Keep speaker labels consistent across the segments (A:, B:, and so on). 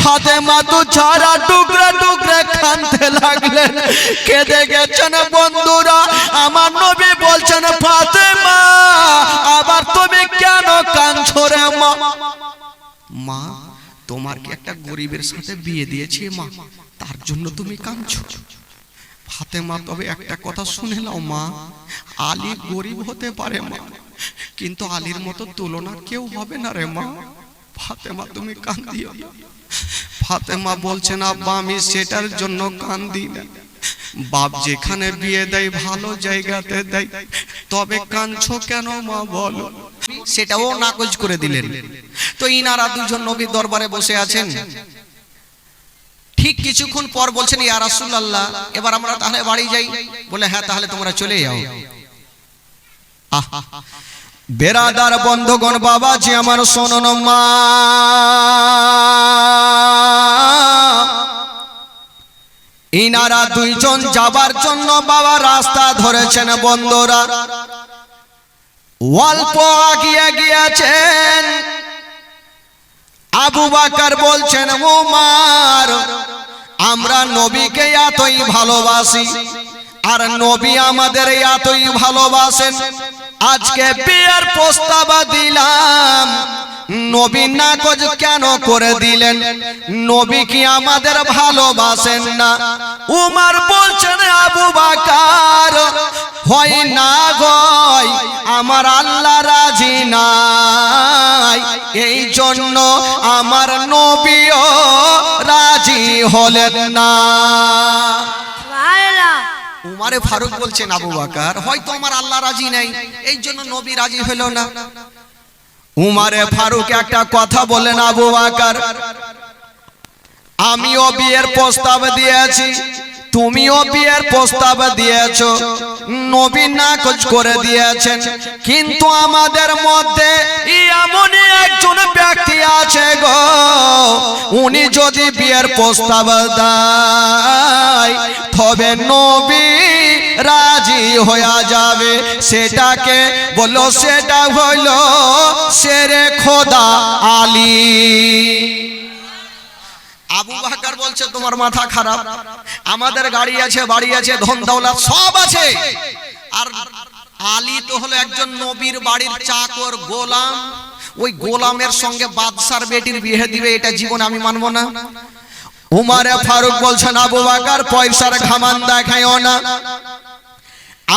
A: ফাতেমা তো ছাড়া টুকরা টুকরা কাঁদতে লাগলেন, কেঁদে গেছেন বন্ধুরা। আমার নবী বলছেন, ফাতেমা আবার তুমি কেন কাঁদছো রে মা? মা, তোমার কি একটা গরিবের সাথে বিয়ে দিয়েছি মা, তার জন্য তুমি কাঁদছো? ফাতেমা, তবে একটা কথা শুনে নাও মা, আলী গরিব হতে পারে মা, কিন্তু আলীর মতো তুলনা কেউ হবে না রে মা। ফাতেমা, তুমি কাঁদিও না। ফাতেমা বলছেন, আব্বা আমি সেটার জন্য কাঁদি না, বাপ যেখানে বিয়ে দেয় ভালো জায়গাতে দেয়, তবে কাঁদছো কেন মা বলো? সেটাও নাকচ করে দিলেন। তো ইনারা দুজন নবীর দরবারে বসে আছেন। ঠিক কিছুক্ষণ পর বলছেন, ইয়া রাসূলুল্লাহ এবার আমরা তাহলে বাড়ি যাই। বলে, হ্যাঁ তাহলে তোমরা চলে যাও। বেরাদার বন্ধুগণ, বাবাজি আমার শোনো মা, ইনারা দুইজন যাবার জন্য বাবা রাস্তা ধরেছেন। বন্ধুরা অল্প আগিয়ে গিয়েছেন। আবু বকর বলছেন, উমর আমরা নবীকে এতই ভালোবাসি আর নবী আমাদের এতই ভালোবাসেন, আজকে বিয়ের প্রস্তাব দিলাম, নবী নাকচ কেন করে দিলেন? নবী কি আমাদের ভালোবাসেন না? উমর বলছেন, আবু বকর হয় না গয়, আমার আল্লাহ রাজি নাই, এই জন্য আমার নবীও রাজি হলেন না। উমরে ফারুক বলছেন, আবু বকর হয়তো আমার আল্লাহ রাজি নাই, এই জন্য নবী রাজি হলো না। উমরে ফারুক একটা কথা বলেন, আবু বকর আমিও বিয়ের প্রস্তাব দিয়েছি, তুমিও বিয়ের প্রস্তাব দিয়েছো, নবী নাকচ করে দিয়েছেন, কিন্তু আমাদের মধ্যে এমনই একজন ব্যক্তি আছে গো, উনি যদি বিয়ের প্রস্তাব দেয় তবে নবী রাজি হয়ে যাবে। সেটাকে বলো, সেটা হইল শেরে খোদা আলী। আবু বকর বলছে, তোমার মাথা খারাপ, আমাদের গাড়ি আছে, বাড়ি আছে, ধন দৌলত সব আছে, আর আলী তো হলো একজন নবীর বাড়ির চাকর, গোলাম, ওই গোলামের সঙ্গে বাদশার বেটির বিয়ে দিবে, এটা জীবনে আমি মানবো না। উমরে ফারুক বলছেন, আবু বকর পয়সার ঘামান দেখায়ও না,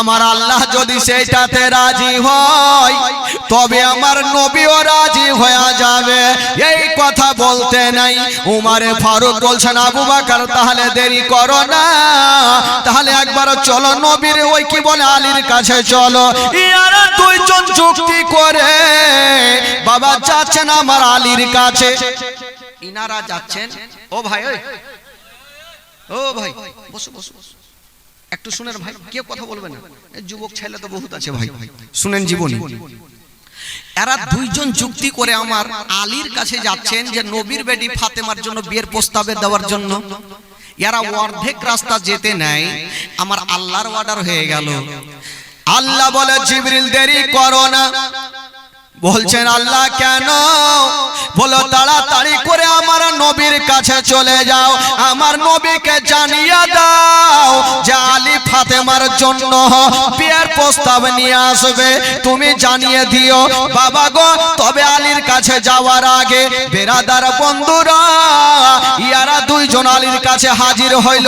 A: আমার আল্লাহ যদি সেইটাতে রাজি হয় তবে আমার নবীও রাজি হয়ে যাবে। এই কথা বলতে নাই উমরে ফারুক বলছেন, আবু বকর তাহলে দেরি করো না, তাহলে একবার চলো নবীর ওই কি বলে আলীর কাছে চলো। ইয়ারা দুইজন যুক্তি করে বাবা যাচ্ছেন আমার আলীর কাছে। ইনারা যাচ্ছেন, ও ভাই, ও ভাই বসো বসো, একটু শুনেন ভাই, কেউ কথা বলবে না, যুবক ছেলে তো বহুত আছে ভাই, শুনেন জীবনী। এরা দুইজন যুক্তি করে আমার আলীর কাছে যাচ্ছেন যে নবীর বেটি ফাতেমার জন্য বিয়ের প্রস্তাবে দেওয়ার জন্য। এরা অর্ধেক রাস্তা যেতে নাই, আমার আল্লাহর অর্ডার হয়ে গেল। আল্লাহ বলে, জিবরিল দেরি করো না। বলছেন, আল্লাহ কেন? বলো, তাড়াতাড়ি করে আমার নবীর কাছে চলে যাও, আমার নবীকে জানিয়ে দাও যে আলী ফাতেমার জন্য বিয়ের প্রস্তাব নিয়ে আসবে, তুমি জানিয়ে দিও বাবা গো। তবে আলীর কাছে যাওয়ার আগে বেরাদার বন্ধুরা, ইয়ারা দুইজন আলীর কাছে হাজির হইল।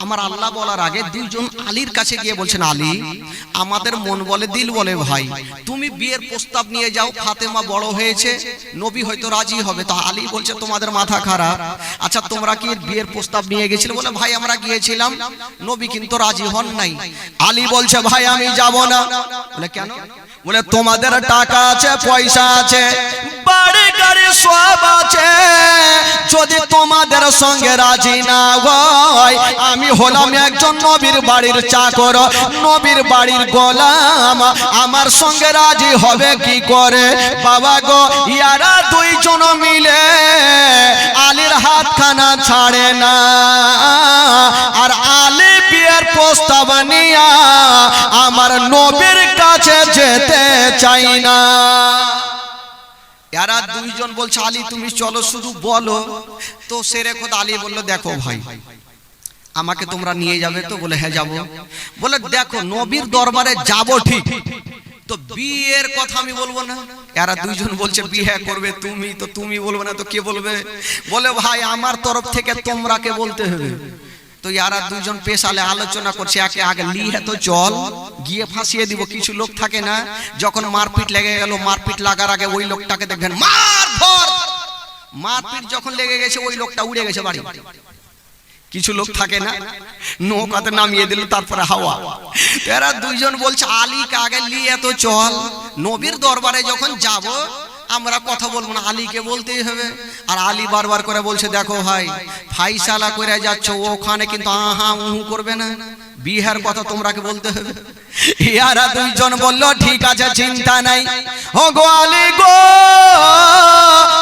A: আমার আল্লাহ বলার আগে দুইজন আলীর কাছে গিয়ে বলছেন, আলী আমাদের মন বলে দিল বলে ভাই, তুমি বিয়ের প্রস্তাব নিয়ে যাও, ফাতেমা বড় হয়েছে, নবী হয়তো রাজি হবে। তো আলী বলছে, তোমাদের মাথা খারাপ, আচ্ছা তোমরা কি বিয়ের প্রস্তাব নিয়ে গেছিলে? বলে, ভাই আমরা গিয়েছিলাম, নবী কিন্তু রাজি হন নাই। আলী বলছে, ভাই আমি যাব না। বলে, কেন? বলে, তোমাদের টাকা আছে, পয়সা আছে, বাড়ি গাড়ি সব আছে, যদি তোমাদের সঙ্গে রাজি না হয়, আমি হলাম একজন নবীর বাড়ির চাকর, নবীর বাড়ির গোলাম, আমার সঙ্গে রাজি হবে কি করে? বাবা গো, ইয়ারা দুইজন মিলে আলীর হাতখানা ছাড়ে না, আর আলী বিয়ের প্রস্তাব নিয়া আমার নবীর কাছে যেতে চাই না। এরা দুইজন বলছে আলী তুমি চলো শুধু বলো। তো শেরে খোদা আলী বলল দেখো ভাই আমাকে তোমরা নিয়ে যাবে তো? বলে হ্যাঁ যাবো। বলে দেখো নবীর দরবারে যাব ঠিক, তো বিয়ের কথা আমি বলবো না। এরা দুইজন বলছে বিয়ে করবে তুমি, তো তুমি বলবে না তো কে বলবে? বলে ভাই আমার তরফ থেকে তোমরা কে বলতে হবে। তো এরা দুইজন পেশালে আলোচনা করছে একে আগে লিহে তো চল গিয়ে ফাঁসিয়ে দিব। কিছু লোক থাকে না যখন মারপিট লেগে গেল, মারপিট লাগার আগে ওই লোকটাকে দেখবেন মার ধর, মারপিট যখন লেগে গেছে ওই লোকটা উড়ে গেছে বাড়ি। কিছু লোক থাকে না নৌকাতে নামিয়ে দিল তারপরে হাওয়া। এরা দুইজন বলছে আলীকে আগে লিয়ে তো চল, নবীর দরবারে যখন যাব আমরা কথা বলবো না, আলীকে বলতেই হবে। আর আলী বারবার করে বলছে দেখো ভাই ফাইসালা করে যাচ্ছ, ওখানে কিন্তু আহা উহু করবে না, বিহার কথা তোমরাকে বলতে হবে। ইয়ারা দুইজন বলল ঠিক আছে চিন্তা নাই, ও গো আলী গো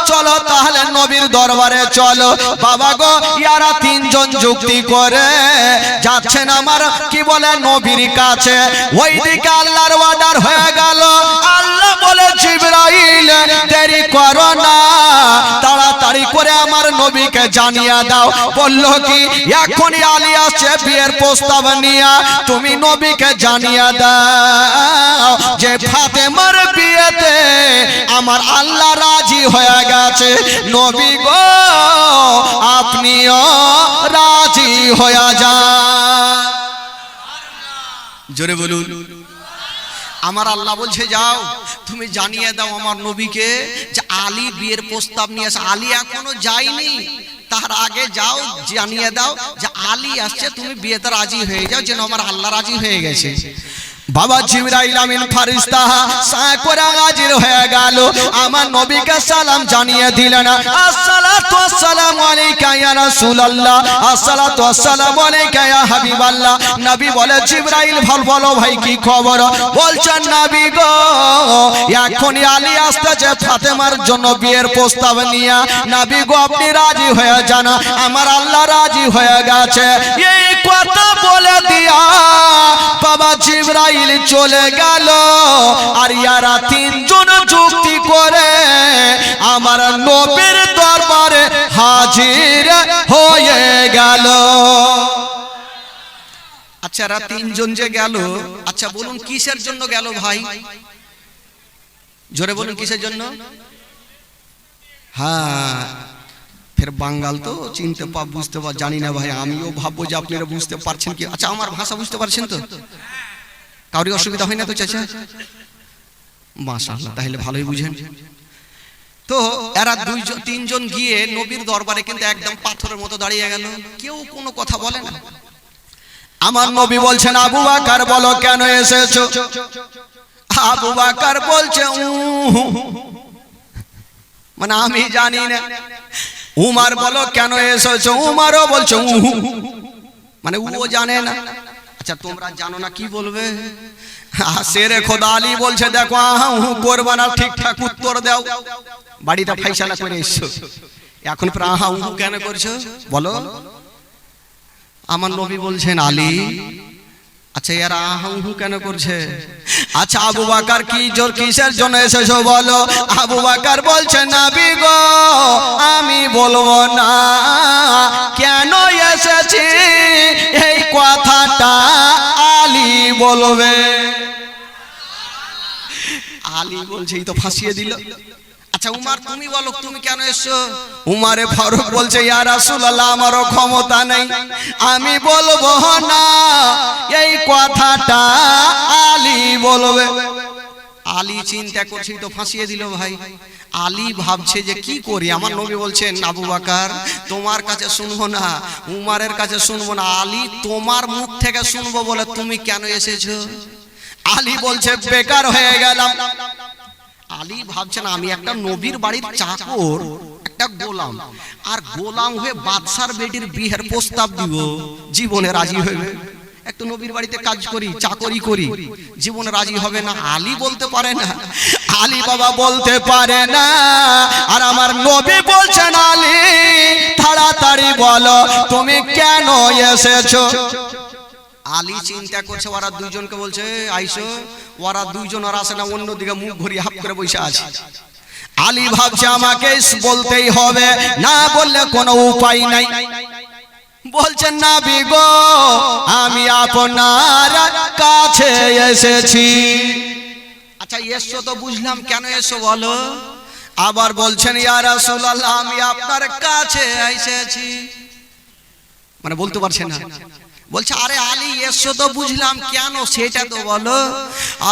A: চলো তাহলে নবীর দরবারে চলো। বাবা গো ইয়ারা তিনজন যুক্তি করে যাচ্ছেন আমার কি বলে নবীর কাছে। ওইদিকে আল্লাহর অর্ডার হয়ে গেল, আল্লাহ বলে জিবরাইল দেরি করো না, তাড়াতাড়ি করে আমার নবীকে জানিয়ে দাও। বলল কি এখনই আলী আসছে বিয়ের প্রস্তাব নিয়ে, তুমি নবীকে জানিয়ে দাও যে ফাতেমার বিয়েতে আমার আল্লাহ রাজি হয়ে গেছে, নবী গো আপনিও রাজি হয়ে যান। জোরে বলুন। আমার আল্লাহ বলছে যাও তুমি জানিয়ে দাও আমার নবীকে যে আলী বিয়ের প্রস্তাব নিয়ে আসে। আলী এখনো যায়নি, তার আগে যাও জানিয়ে দাও যে আলী আসছে, তুমি বিয়েতে রাজি হয়ে যাও, যেন আমার আল্লাহ রাজি হয়ে গেছে। বাবা জিবরাইল আমিন ফেরেশতা সায় করে হাজির হয়ে গেল, আমার নবীকে সালাম জানিয়ে দিলেন, আসসালাতু ওয়াসসালামু আলাইকা ইয়া রাসূলুল্লাহ, আসসালাতু ওয়াসসালামু আলাইকা ইয়া হাবিবাল্লাহ। নবী বলে জিবরাইল বলো ভাই কি খবর? বলছেন নবী গো এখনই আলী আসতেছে ফাতেমার জন্য বিয়ের প্রস্তাব নিয়ে, নবী গো আপনি রাজি হয়ে যান, আমার আল্লাহ রাজি হয়ে গেছে। এই কথা বলে দিয়া বাবা জিবরাইল চলে গেল, আর ইয়ারা তিনজন যুক্তি করে আমার নবীর দরবারে হাজির হয়ে গেল। আচ্ছা এরা তিনজন যে গেল, আচ্ছা বলুন কিসের জন্য গেল ভাই? জোরে বলুন কিসের জন্য? হ্যাঁ ফের বাঙ্গাল তো চিনতে বুঝতে জানি না ভাই, আমিও ভাববো যে আপনারা বুঝতে পারছেন কি। আচ্ছা আমার ভাষা বুঝতে পারছেন তো? কাউরি অসুবিধা হয় না তো চাচা? মাশাআল্লাহ, তাহলে ভালোই বুঝেন। তো এরা দুইজন তিনজন গিয়ে নবীর দরবারে কিন্তু একদম পাথরের মতো দাঁড়িয়ে গেল, কেউ কোনো কথা বলে না। আমার নবী বলছেন আবু বকর বলো কেন এসেছো? আবু বকর বলছে মানে আমি জানি না। উমর বলো কেন এসেছো? উমরও বলছে মানে ও জানে না। আচ্ছা তোমরা জানো না কি বলবে? শেরে খোদা আলী বলছে দেখো আহু করবা না, ঠিকঠাক উত্তর দাও, বাড়িতে ফাইসালা করে এসছো, এখন আহা উহু কেন করছো বলো? আমার নবী বলছেন আলী আচ্ছা এরা আহা উহু কেন করছে? আচ্ছা আবু বকর কি জোর কিসের জন্য এসেছো বলো? আবু বকর বলছে নবী গো আমি বলবো না কেন এসেছি, এই কথাটা আলী বলবে। আলী বলছে এই তো ফাঁসিয়ে দিল। আচ্ছা উমর তুমি বলো তুমি কেন এসছো? উমরে ফারুক বলছে ইয়া রাসূলুল্লাহ আমারও ক্ষমতা নেই, আমি বলবো না, এই কথাটা আলী বলবে। আলী চিন্তা করছে তো ফাঁসিয়ে দিল ভাই। আলী ভাবছে যে কি করি, আমার নবী বলছেন আবু বকর তোমার কাছে শুনবো না, উমরের কাছে শুনবো না, আলী তোমার মুখ থেকে শুনবো বলে তুমি কেন এসেছো? আলী বলছে বেকার হয়ে গেলাম। আলী ভাবছেন আমি একটা নবীর বাড়ির চাকর, একটা গোলাম, আর গোলাম হয়ে বাদশার বেটির বিয়ের প্রস্তাব দিব, জীবনে রাজি হবে? একটু নবীর বাড়িতে কাজ করি চাকরি করি, জীবনে রাজি হবে না? আলী বলতে পারে না, আলী বাবা বলতে পারে না। আর আমার নবী বলছেন আলী তাড়াতাড়ি বলো তুমি কেন এসেছো? আলী চিন্তা করছে ওরা দুইজনকে বলছে আইসো, ওরা দুইজন আর আসে না, অন্যদিকে মুখ ঘুরিয়ে হাফ করে বসে আছে। আলী ভাবছে আমাকে বলতেই হবে, না বললে কোনো উপায় নাই। বলছেন নবী গো আমি আপনার কাছে এসেছি। আচ্ছা এসো তো বুঝলাম, কেন এসো বলো? আবার বলছেন ইয়া রাসূলুল্লাহ আমি আপনার কাছে এসেছি, মানে বলতে পারছেন না। বলছে আরে আলী এসো তো বুঝলাম, কেন সেটা তো বলো।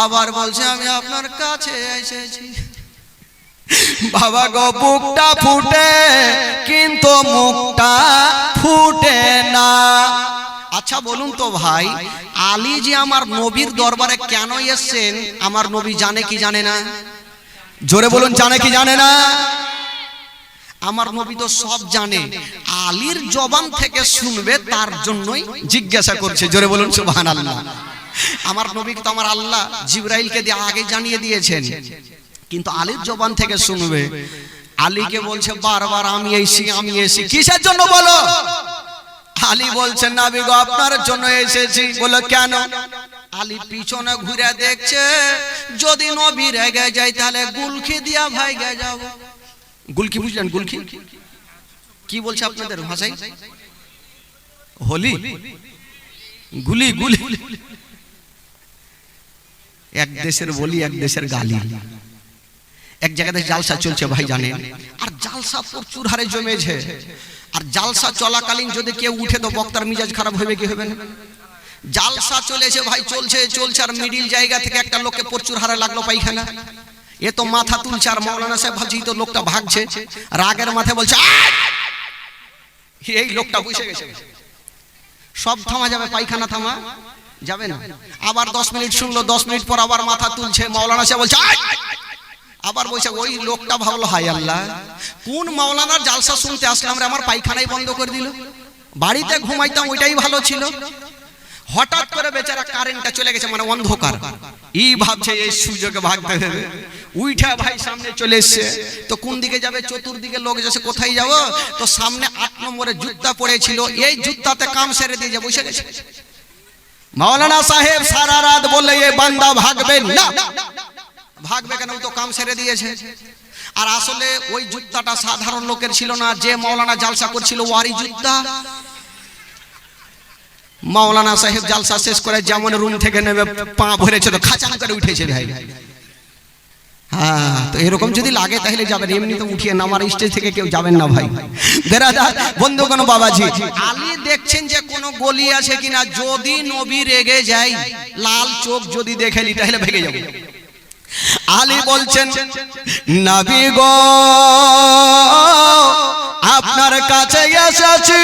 A: আবার বলছে আমি আপনার কাছে এসেছি। বাবা গো বুকটা ফুটে কিন্তু মুখটা ফুটে না। আচ্ছা বলুন তো ভাই, আলী যে আমার নবীর দরবারে কেন এসেছেন আমার নবী জানে কি জানে না? জোরে বলুন, জানে কি জানে না? আমার নবী তো সব জানে, আলীর জবান থেকে শুনবে তার জন্যই জিজ্ঞাসা করছে। জোরে বলুন সুবহানাল্লাহ। আমার নবী তো আমার আল্লাহ জিবরাইলকে দিয়ে আগে জানিয়ে দিয়েছেন, কিন্তু আলীর জবান থেকে শুনবে। আলীকে বলছে বারবার আমি এসেছি, কিসের জন্য বলো? আলী বলছেন নবী গো আপনার জন্য এসেছি। বলো কেন? আলী পিছনে ঘুরে দেখছে, যদি নবী রেগে যায় তাহলে গুলকি দিয়া ভাইগে যাব। গুলকি বুঝলেন? গুলকি কি বলছে আপনাদের ভাষায়? হোলি, গুলি গুলি। এক দেশের বলি, এক দেশের গালি। এক জায়গাতে জালসা চলছে ভাই জানেন, আর জালসা প্রচুর হারে জমেছে। আর জালসা চলাকালীন যদি কেউ উঠে তো বক্তার মিজাজ খারাপ হবে কি হবে না? জালসা চলেছে ভাই, চলছে চলছে, আর মিডিল জায়গা থেকে একটা লোককে প্রচুর হারে লাগলো পায়খানা। এ তো মাথা তুলছে, আর মাওলানা সাহেব ভাবছি তো লোকটা ভাগছে, রাগের মাথায় বলছে এই লোকটা বসে গেছে। সব থামা যাবে, পায়খানা থামা যাবে না। আবার 10 মিনিট শুনলো, 10 মিনিট পর আবার মাথা তুলছে, মাওলানা সাহেব বলছে আবার বলছে। ওই লোকটা ভাবলো হায় আল্লাহ, কোন মাওলানার জালসা শুনতে আসলাম রে, আমার পায়খানাই বন্ধ করে দিল। বাড়িতে ঘুমাইতাম ওইটাই ভালো ছিল। হঠাৎ করে বেচারা কারেন্টটা চলে গেছে, মানে অন্ধকার। ই ভাবছে এই সুযোগে ভাগতে দেবে, উইঠা ভাই সামনে চলে এসছে। তো কোন দিকে যাবে? চতুর্দিকে লোক যাচ্ছে, কোথায় যাব? তো সামনে 8 নম্বরে জুতা পড়েছিল, এই জুতাতে কাম সেরে দিয়ে যে বসে গেছে। মাওলানা সাহেব সারা রাত বললে এই বান্দা ভাগবে না। ভাগবে কেন? তো কাম সেরে দিয়েছে। আর আসলে ওই জুতাটা সাধারণ লোকের ছিল না, যে মাওলানা জালসা করছিল ওয়ারি জুতা। মাওলানা সাহেব জালসা শেষ করে যেমন রুম থেকে নেমে পা ভরেছে তো খাচাং করে উঠেছে ভাই। হ্যাঁ, তো এরকম যদি লাগে তাহলে যাবেন, এমনি তো উঠিয়ে নামার স্টেজ থেকে কেউ যাবেন না ভাই। বেরাদার বন্ধুগণ বাবাজি, আলী দেখছেন যে কোনো গলি আছে কিনা, যদি নবী রেগে যায়, লাল চোখ যদি দেখেলি তাহলে ভেগে যাবে। আলী বলছেন নবী গো আপনার কাছে এসেছি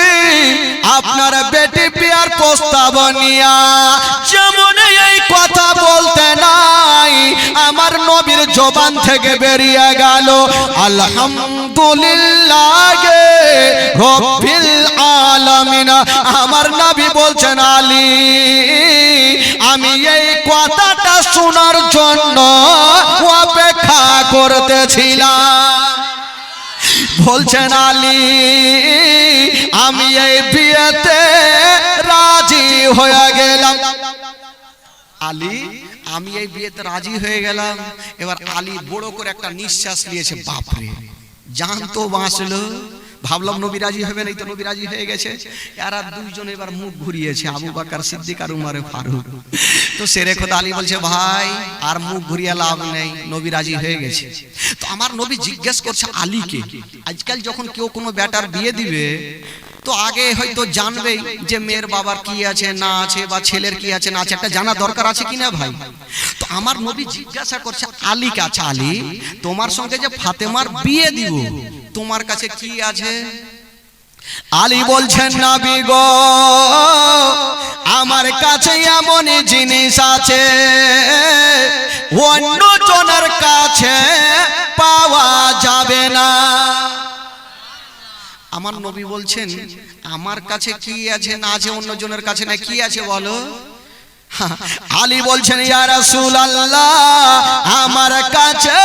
A: আপনার বেটি বিয়ার প্রস্তাব নিয়া। যেমন এই কথা বলতে নাই আমার নবীর জবান থেকে বেরিয়ে গেল আলহামদুলিল্লাহ রাব্বিল আলামিন। আমার নবী বলছেন আলী আমি এই কথাটা শোনার জন্য অপেক্ষা করতেছিলাম। বলছেন আলী আমি এই বিয়েতে রাজি হয়ে গেলাম। আলী আমি এই বিয়েতে রাজি হয়ে গেলাম। এবার আলী বড় করে একটা নিঃশ্বাস নিয়েছে, বাপরে জান তো বাঁচলো। ভাবলাম নবী রাজি হবে না, তো নবী রাজি হয়ে গেছে। এরা দুইজন এবার মুখ ঘুরিয়েছে, আবু বকর সিদ্দিক আর উমর ফারুক। তো সেরে খোদা আলী বলছে ভাই আর মুখ ঘুরিয়ে লাভ নেই, নবী রাজি হয়ে গেছে। তো আমার নবী জিজ্ঞেস করছে আলীকে, আজকাল যখন কেউ কোনো বেটার বিয়ে দিবে তো আগে হয়তো জানবে যে মেয়ের বাবার কি আছে না আছে, বা ছেলের কি আছে না আছে, একটা জানা দরকার আছে কিনা ভাই। তো আমার নবী জিজ্ঞাসা করছে আলীকে, আচ্ছা আলী তোমার সঙ্গে যে ফাতেমার বিয়ে দিব তোমার কাছে কি আছে? আলী বলছেন নবী গো আমার কাছে এমন জিনিস আছে অন্য জনের কাছে পাওয়া যাবে না। আমার নবী বলছেন আমার কাছে কি আছে না আছে অন্য জনের কাছে না, কি আছে বলো? আলী বলছেন ইয়া রাসূলুল্লাহ আমার কাছে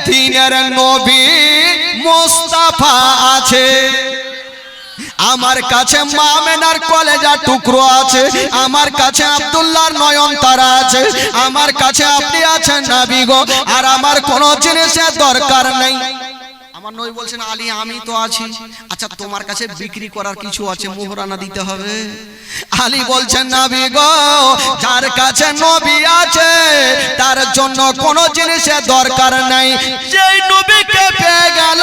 A: দ্বীনের নবী মুস্তাফা আছে, আমার কাছে মা আমেনার কলেজা টুকরো আছে, আমার কাছে আব্দুল্লাহর নয়নতারা আছে, আমার কাছে আপনি আছেন নবী গো, আর আমার কোনো জিনিসের দরকার নেই। আমার নবী বলছেন আলী আমি তো আছি, আচ্ছা তোমার কাছে বিক্রি করার কিছু আছে, মোহরানা দিতে হবে। আলী বলছেন নবী গো, যার কাছে নবী আছে তার জন্য কোনো জিনিসের দরকার নাই। যেই নবীকে পেয়ে গেল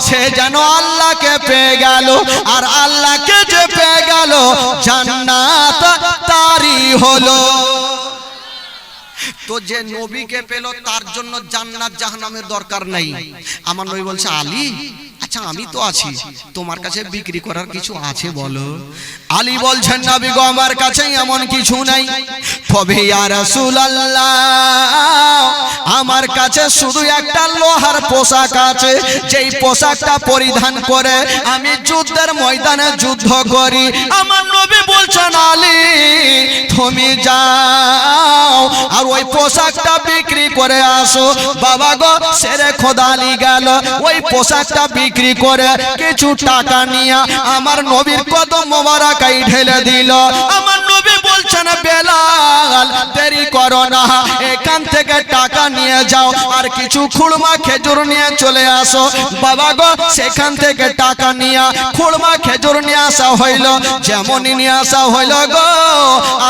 A: সে যেন আল্লাহকে পেয়ে গেল, আর আল্লাহকে যে পেয়ে গেল জান্নাত তারই হলো। তো যে নবীকে পেল তার জন্য জান্নাত জাহান্নামের দরকার নাই। আমার নবী বলছে আলী আচ্ছা আমি তো আছি, তোমার কাছে বিক্রি করার কিছু আছে বলো। আলী বলছেন নবী গো আমার কাছে এমন কিছু নাই, তবে ইয়া রাসূলুল্লাহ আমার কাছে শুধু একটা লোহার পোশাক আছে, যেই পোশাকটা পরিধান করে আমি যুদ্ধের ময়দানে যুদ্ধ করি। আমার নবী বলছেন আলী তুমি যাও আর ওই পোশাকটা বিক্রি করে আসো। বাবা গো শেরে খোদা আলী গেল, ওই পোশাকটা বিক্রি করে কিছু টাকা নিয়ে আমার নবীর কদম মোবারকায় ঢেলে দিল। আমার নবী বলছেন বেলাল দেরি করো না, এখান থেকে টাকা নিয়ে যাও আর কিছু খুরমা খেজুর নিয়ে চলে আসো। বাবা গো সেখান থেকে টাকা নিয়ে খুরমা খেজুর নিয়ে আসা হইল। যেমনই নিয়ে আসা হইল গো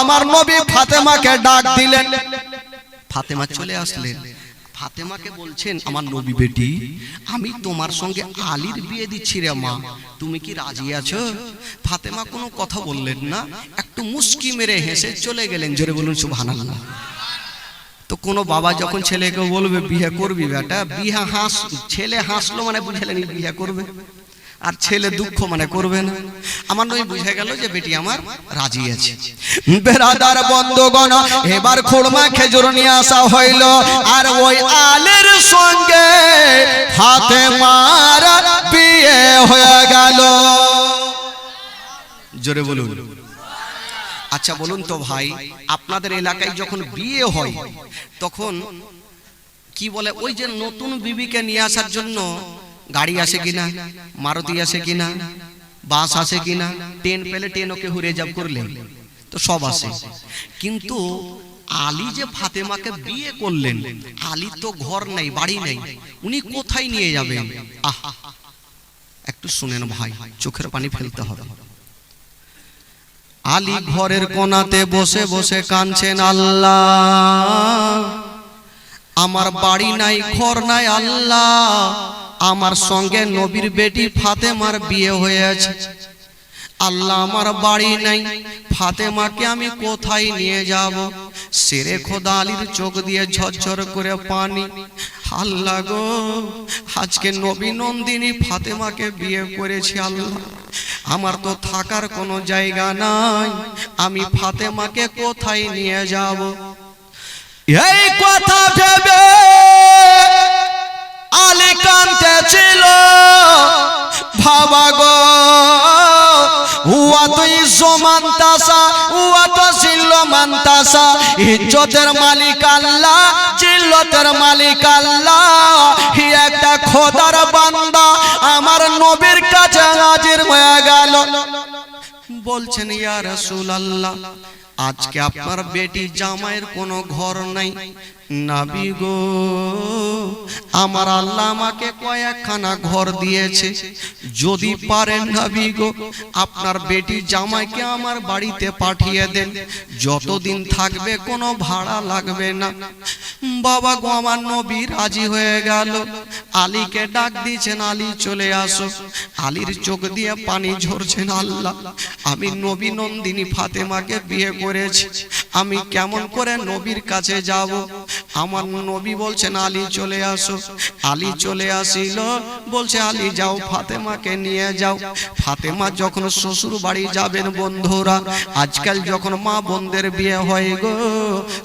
A: আমার নবী ফাতেমাকে ডাক দিলেন। ফাতেমা চলে আসলেন। ফাতেমাকে বলছেন আমার নবী বেটি আমি তোমার সঙ্গে আলীর বিয়ে দিচ্ছি রে মা, তুমি কি রাজি আছো? ফাতেমা কোনো কথা বললেন না, একটু মুস্কি মেরে হেসে চলে গেলেন। জোরে বলুন সুবহানাল্লাহ। তো কোনো বাবা যখন ছেলেকে বলবে বিয়ে করবি বেটা, বিয়ে ছেলে হাসলো মানে বুঝলেন বিয়ে করবে, আর ছেলে দুঃখ মানে করবে না। আমার নয় বুঝে গেল যে বেটি আমার রাজি আছে। বেরাদার বন্ধুগণ এবার খুরমা খেজুর নিয়ে আসা হইল, আর ওই আলীর সঙ্গে ফাতেমার বিয়ে হয়ে গেল। জোরে বলুন। আচ্ছা বলুন তো ভাই আপনাদের এলাকায় যখন বিয়ে হয় তখন কি বলে, ওই যে নতুন বিবিকে নিয়ে আসার জন্য গাড়ি আসে কিনা, মারুতি আসে কিনা, বাস আসে কিনা, ট্রেন পেলে ট্রেন ওকে হুরে যাব করলে তো সব আসে। কিন্তু আলী যে ফাতেমাকে বিয়ে করলেন, আলী তো ঘর নেই বাড়ি নেই, উনি কোথায় নিয়ে যাবেন? আহ একটু শুনেন ভাই, চোখের পানি ফেলতে হবে। আলী ঘরের কোণাতে বসে বসে কাঁদছেন, আল্লাহ আমার বাড়ি নাই ঘর নাই, আল্লাহ আমার সঙ্গে নবীর বেটি ফাতেমার বিয়ে হয়েছে, আল্লাহ আমার বাড়ি নাই, ফাতেমাকে আমি কোথায় নিয়ে যাব? শেরে খোদা আলীর চোখ দিয়ে ঝরঝর করে পানি। আল্লাহ গো আজকে নবী নন্দিনী ফাতেমাকে বিয়ে করেছি, আল্লাহ আমার তো থাকার কোনো জায়গা নাই, আমি ফাতেমাকে কোথায় নিয়ে যাব? এই কথা ভেবে আলী কাঁদতেছিল। ভাবা গো হুয়া তো ইজ্জমান্তাসা হুয়া তো জিল্লমান্তাসা, ইজ্জতের মালিক আল্লাহ, জিল্লতের মালিক আল্লাহ। একটা খোদার বান্দা আমার নবীর কাছে হাজির হয়ে গেল। বলছেন ইয়া রাসূলুল্লাহ আজকে আপনার বেটি জামাইয়ের কোনো ঘর নাই, নবী গো আমার আল্লাহ আমাকে কয়েকখানা ঘর দিয়েছে, যদি পারেন নবী গো আপনার বেটি জামাইকে আমার বাড়িতে পাঠিয়ে দেন, যতদিন থাকবে কোনো ভাড়া লাগবে না। বাবা গো আমার নবী রাজি হয়ে গেল। আলীকে ডাক দিয়েছেন, আলী চলে আসো। আলীর চোখ দিয়ে পানি ঝরছেন, আল্লাহ আমি নবী নন্দিনী ফাতেমাকে বিয়ে করেছি, আমি কেমন করে নবীর কাছে যাব? আমার নবী বলছেন আলী চলে আসো। আলী চলে আসিল, বলছে আলী যাও ফাতেমাকে নিয়ে যাও। ফাতেমা যখন শ্বশুর বাড়ি যাবেন বন্ধুরা, আজকাল যখন মা বোনদের বিয়ে হয় গো,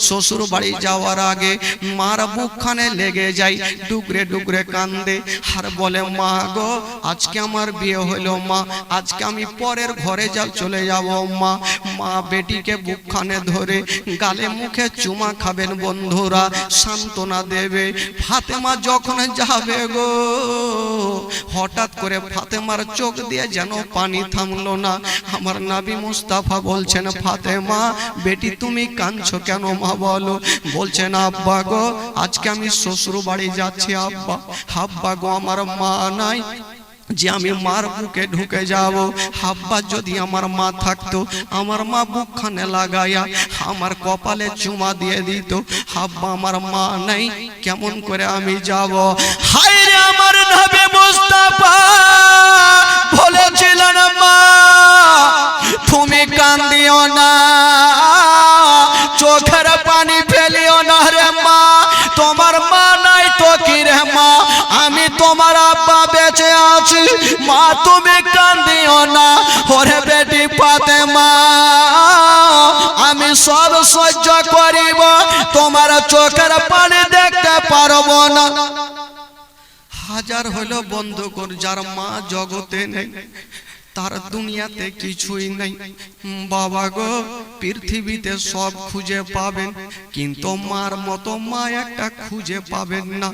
A: শ্বশুর বাড়ি যাওয়ার আগে মার বুকখানে লেগে যায়, ডুকরে ডুকরে কান্দে আর বলে মা গো আজকে আমার বিয়ে হলো মা, আজকে আমি পরের ঘরে চলে যাব মা। মা বেটিকে বুকখানে ধরে ধরে গালে মুখে চুমা খাবেন বন্ধুরা, সান্ত্বনা দেবে। ফাতেমা যখন যাবে গো, হঠাৎ করে ফাতেমার চোখ দিয়ে যেন পানি থামলো না। আমার নবী মুস্তাফা বলছেন, ফাতেমা বেটি তুমি কাঁদছো কেন মা বলো? বলছেন, আব্বা গো আজকে আমি শ্বশুর বাড়ি যাচ্ছি আব্বা। আব্বা গো আমার মা নাই যে আমি মার বুকে ঢুকে যাব। আব্বা যদি আমার মা থাকতো, আমার মা বুকখানে লাগাইয়া আমার কপালে চুমা দিয়ে দিত। আব্বা আমার মা নাই, কেমন করে আমি যাব? হায় রে আমার নবী মুস্তাফা বলেছিলেন, মা তুমি কান্দিও না, চোখের পানি ফেলিও না রে মা, তোমার মা নাই তো কি রে মা, আমি তোমার আব্বা বেঁচে আছি, মা তুমি কান্দিও না। ওরে বেটি ফাতেমা আমি সব সহ্য করিব, তোমার চোখের পানি দেখতে পারবো না। হাজার হলো বন্ধুগণ, যার মা জগতে নেই তার দুনিয়াতে কিছুই নেই। বাবা গো পৃথিবীতে সব খুঁজে পাবেন, কিন্তু মার মতো মা একটা খুঁজে পাবেন না।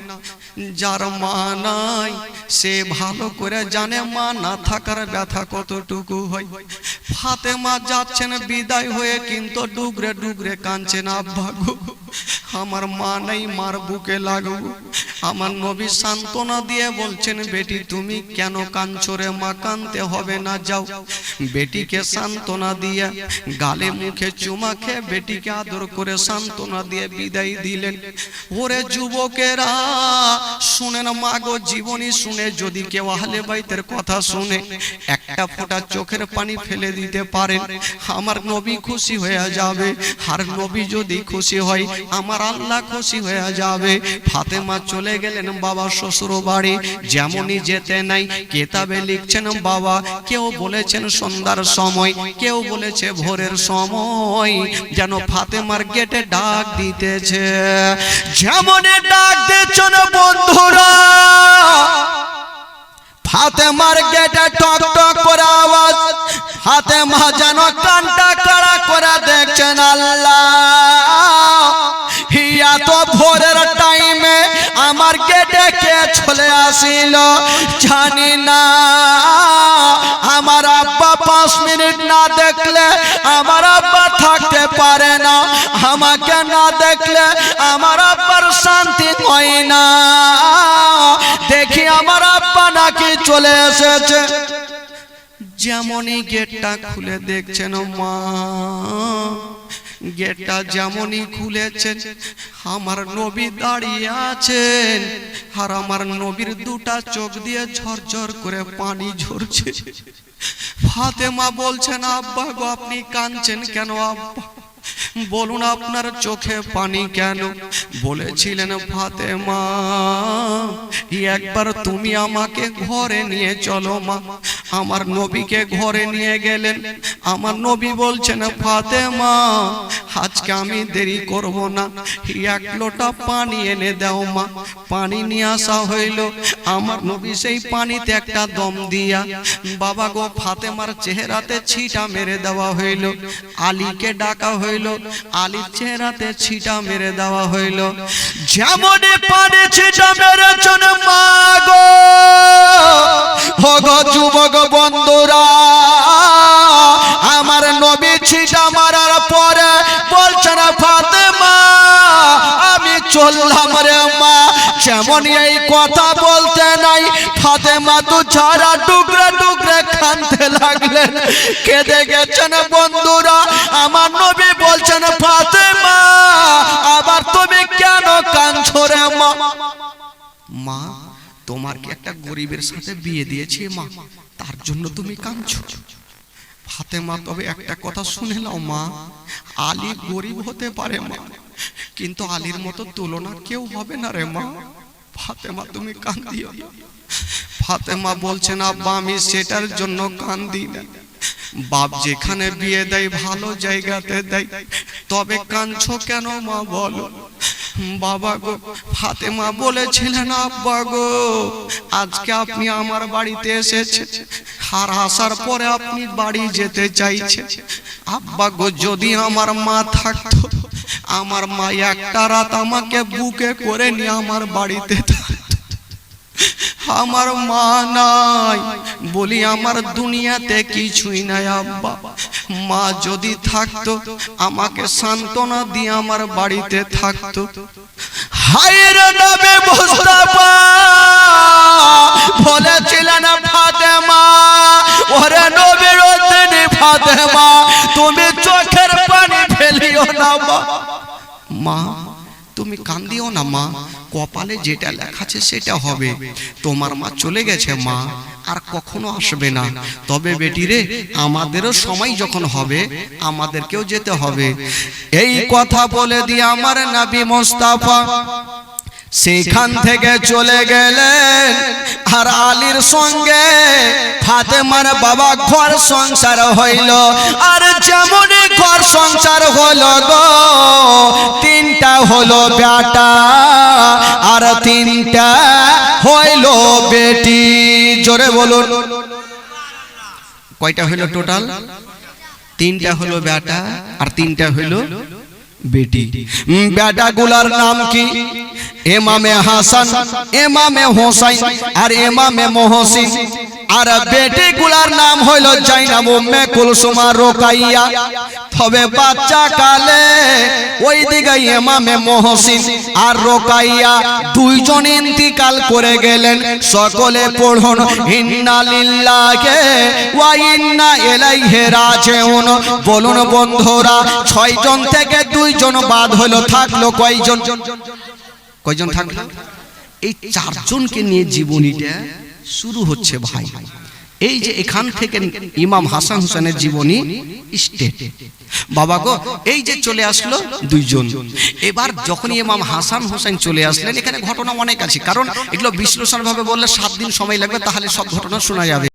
A: যার মা নাই সে ভালো করে জানে মা না থাকার ব্যথা কতটুকু হয়। ফাতেমা যাচ্ছেন বিদায় হয়ে, কিন্তু ডুগরে ডুগরে কাঁদছেন, আব্বা গো আমার মা নাই, মার বুকে লাগবো। আমার নবী সান্ত্বনা দিয়ে বলছেন, বেটি তুমি কেন কাঁদছো রে মা? কাঁদতে হবে না, যাও। বেটিকে সান্ত্বনা দিয়ে গালে মুখে চুমা খেয়ে বেটিকে আদর করে সান্ত্বনা দিয়ে বিদায় দিলেন। ওরে যুবকেরা শুনেন, মা গো জীবনী শুনে যদি কেউ আহলে বাইতের কথা শুনে একটা ফোঁটা চোখের পানি ফেলে দিতে পারেন, আমার নবী খুশি হয়ে যাবে। আর নবী যদি খুশি হয়, আমার আল্লাহ খুশি হয়ে যাবে। ফাতেমা চলে গেলেন বাবা শ্বশুর বাড়ি। যেমনই যেতে নাই কেতাবে লিখছেন বাবা, কেউ বলেছেন সন্ধ্যার সময়, কেউ বলেছে ভোরের সময়, যেন ফাতেমার গেটে ডাক দিতেছে। যেমনই ডাক দিচ্ছেন বন্ধুরা, ফাতেমার গেটে টক টক করে আওয়াজ। ফাতেমা যেন কানটা কাড়া করে দেখছেন, আল্লাহ হিয়া তো ভোরের টাইমে আমার গেটে কে চলে আসিল জানি না। আমার আব্বা 5 মিনিট না দেখলে আমার আব্বা থাকতে পারে না, আমাকে না দেখলে আমার আব্বার শান্তি হয় না। দেখি আমার আব্বা নাকি চলে এসেছে। যেমনই গেটটা খুলে দেখছেন মা, গেটটা যেমনই খুলেছেন আমার নবী দাঁড়িয়ে আছেন, আর আমার নবীর দুটা চোখ দিয়ে ঝরঝর করে পানি ঝরছে। ফাতেমা বলছেন, আব্বা গো আপনি কাঁদছেন কেন আব্বা? বলুন আপনার চোখে পানি কেন? বলেছিলেন, ফাতেমা একবার তুমি আমাকে ঘরে নিয়ে চলো মা। আমার নবীকে ঘরে নিয়ে গেলেন। আমার নবী বলছেন, ফাতেমা আজকে আমি দেরি করব না, 1 লোটা পানি এনে দাও মা। পানি নিয়ে আসা হইল। আমার নবী সেই পানিতে একটা দম দিয়া বাবা গো ফাতেমার চেহারাতে ছিটা মেরে দেওয়া হইল। আলীকে ডাকা হইল, আলীর চেহারাতে ছিটা মেরে দেওয়া হইল। যেমনই পানি ছিটা মেরেছেন মা গো, ও গো যুবক বন্ধুরা, আমার নবী ছিটা মারার পরে বলছেন, ফাতেমা আমি চললাম রে মা। যেমন এই কথা বলতে নাই, ফাতেমা তো ছাড়া টুকরে টুকরে কাঁদতে লাগলেন, কেঁদে গেছেন বন্ধুরা। আমার নবী বলছেন, ফাতেমা আবার তুমি কেন কাঁদছো রে মা? মা তোমার কি একটা গরিবের সাথে বিয়ে দিয়েছি মা, তার জন্য তুমি কাঁদছো? ফাতেমা তবে একটা কথা শুনে নাও মা, আলী গরিব হতে পারে মা, কিন্তু আলীর মতো তুলনা কেউ হবে না রে মা। ফাতেমা তুমি কাঁদিও না। ফাতেমা বলছেন, আব্বা আমি সেটার জন্য কাঁদি না, বাপ যেখানে বিয়ে দেয় ভালো জায়গাতে দেয়, তবে কাঁদছো কেন মা বলো? বাবা গো ফাতেমা বলেছিলেন, আব্বা গো আজকে আপনি আমার বাড়িতে এসেছেন, আর আসার পরে আপনি বাড়ি যেতে চাইছেন। আব্বা গো, যদি আমার মা থাকতো, আমার মা একটা রাত আমাকে বুকে করে নিয়ে আমার বাড়িতে থাকতো। আমার মা নাই বলি আমার দুনিয়াতে কিছুই নাই আব্বা। মা যদি থাকতো আমাকে সান্ত্বনা দিয়ে আমার বাড়িতে থাকতো। হায়রে নবী মুস্তাফা বলেছিলেন ফাতেমা, ওরে নবীর রত্নী ফাতেমা, তুমি চোখের পানি ফেলিও না মা, তুমি কান্দিও না মা, কপালে যেটা লেখা আছে সেটা হবে। তোমার মা চলে গেছে মা, আর কখনো আসবে না। তবে বেটি রে, আমাদেরও সময় যখন হবে আমাদেরকেও যেতে হবে। এই কথা বলে দিয়ে আমার নবী মুস্তাফা সেখান থেকে চলে গেলেন। আর আলীর সঙ্গে ফাতেমার বাবা ঘর সংসার হইল। আর যেমনই ঘর সংসার হলো গো, তিনটা হলো বেটা আর তিনটা হইল বেটি। জোরে বলুন, কয়টা হইল টোটাল? তিনটা হলো বেটা আর তিনটা হইল বেটি। বেটা গুলার নাম কি? ইমামে হাসান, ইমামে হোসাইন আর ইমামে মুহসিন। আর বেটি গুলার নাম হইল জাইনাব, উম্মে কুলসুম আর রোকাইয়া। তবে বাচ্চা কালে ওই দিকে ইমামে মুহসিন আর রোকাইয়া দুইজন ইন্তিকাল করে গেলেন। সকলে পড়ুন ইন্না লিল্লাহি ওয়া ইন্না ইলাইহি রাজিউন। বলুন বন্ধুরা, 6 জন থেকে 2 জন বাদ হলো, থাকলো কয়জন? কয়জন থাকলো? এই 4 জনকে নিয়ে জীবনীটা শুরু হচ্ছে ভাই। এই যে এখান থেকে ইমাম হাসান হোসেনের জীবনী স্টেট। বাবা গো, এই যে চলে আসলো 2 জন। এবার যখন ইমাম হাসান হোসেন চলে আসলেন, এখানে ঘটনা অনেক আছে, কারণ এগুলো বিশ্লেষণ ভাবে বললে 7 দিন সময় লাগবে, তাহলে সব ঘটনা শোনা যাবে।